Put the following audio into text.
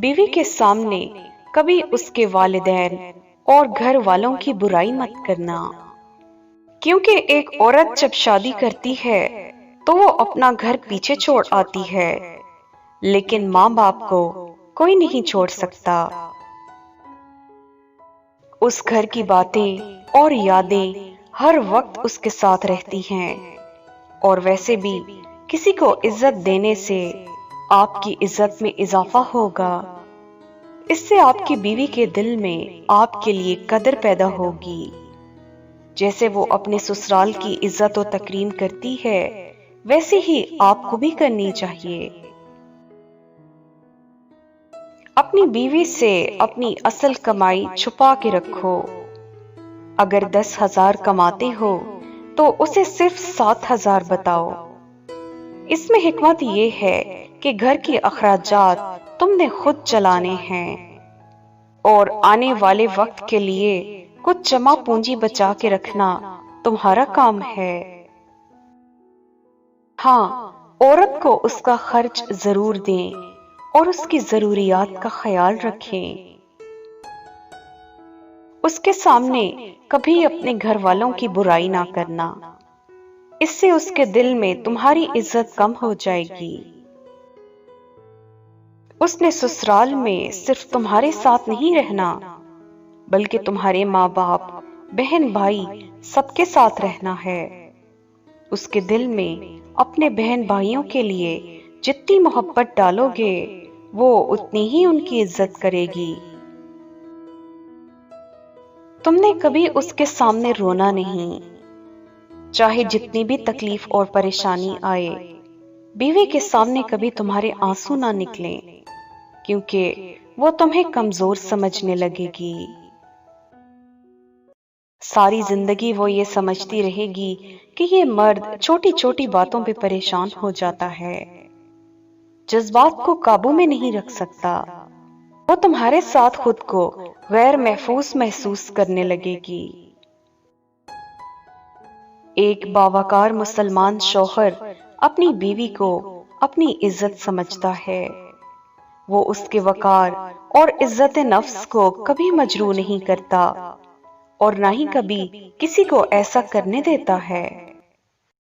بیوی کے سامنے کبھی اس کے والدین اور گھر والوں کی برائی مت کرنا، کیونکہ ایک عورت جب شادی کرتی ہے تو وہ اپنا گھر پیچھے چھوڑ آتی ہے، لیکن ماں باپ کو کوئی نہیں چھوڑ سکتا۔ اس گھر کی باتیں اور یادیں ہر وقت اس کے ساتھ رہتی ہیں، اور ویسے بھی کسی کو عزت دینے سے آپ کی عزت میں اضافہ ہوگا۔ اس سے آپ کی بیوی کے دل میں آپ کے لیے قدر پیدا ہوگی، جیسے وہ اپنے سسرال کی عزت و تکریم کرتی ہے ویسے ہی آپ کو بھی کرنی چاہیے۔ اپنی بیوی سے اپنی اصل کمائی چھپا کے رکھو۔ اگر 10,000 کماتے ہو تو اسے صرف 7,000 بتاؤ۔ اس میں حکمت یہ ہے کہ گھر کے اخراجات تم نے خود چلانے ہیں، اور آنے والے وقت کے لیے کچھ جمع پونجی بچا کے رکھنا تمہارا کام ہے۔ ہاں، عورت کو اس کا خرچ ضرور دیں اور اس کی ضروریات کا خیال رکھیں۔ اس کے سامنے کبھی اپنے گھر والوں کی برائی نہ کرنا، اس سے اس کے دل میں تمہاری عزت کم ہو جائے گی۔ اس نے سسرال میں صرف تمہارے ساتھ نہیں رہنا، بلکہ تمہارے ماں باپ، بہن بھائی سب کے ساتھ رہنا ہے۔ اس کے دل میں اپنے بہن بھائیوں کے لیے جتنی محبت ڈالو گے وہ اتنی ہی ان کی عزت کرے گی۔ تم نے کبھی اس کے سامنے رونا نہیں، چاہے جتنی بھی تکلیف اور پریشانی آئے۔ بیوی کے سامنے کبھی تمہارے آنسو نہ نکلیں، کیونکہ وہ تمہیں کمزور سمجھنے لگے گی۔ ساری زندگی وہ یہ سمجھتی رہے گی کہ یہ مرد چھوٹی چھوٹی باتوں پہ پریشان ہو جاتا ہے، جذبات کو قابو میں نہیں رکھ سکتا۔ وہ تمہارے ساتھ خود کو غیر محفوظ محسوس کرنے لگے گی۔ ایک باوقار مسلمان شوہر اپنی بیوی کو اپنی عزت سمجھتا ہے۔ وہ اس کے وقار اور عزت نفس کو کبھی مجروح نہیں کرتا، اور نہ ہی کبھی کسی کو ایسا کرنے دیتا ہے۔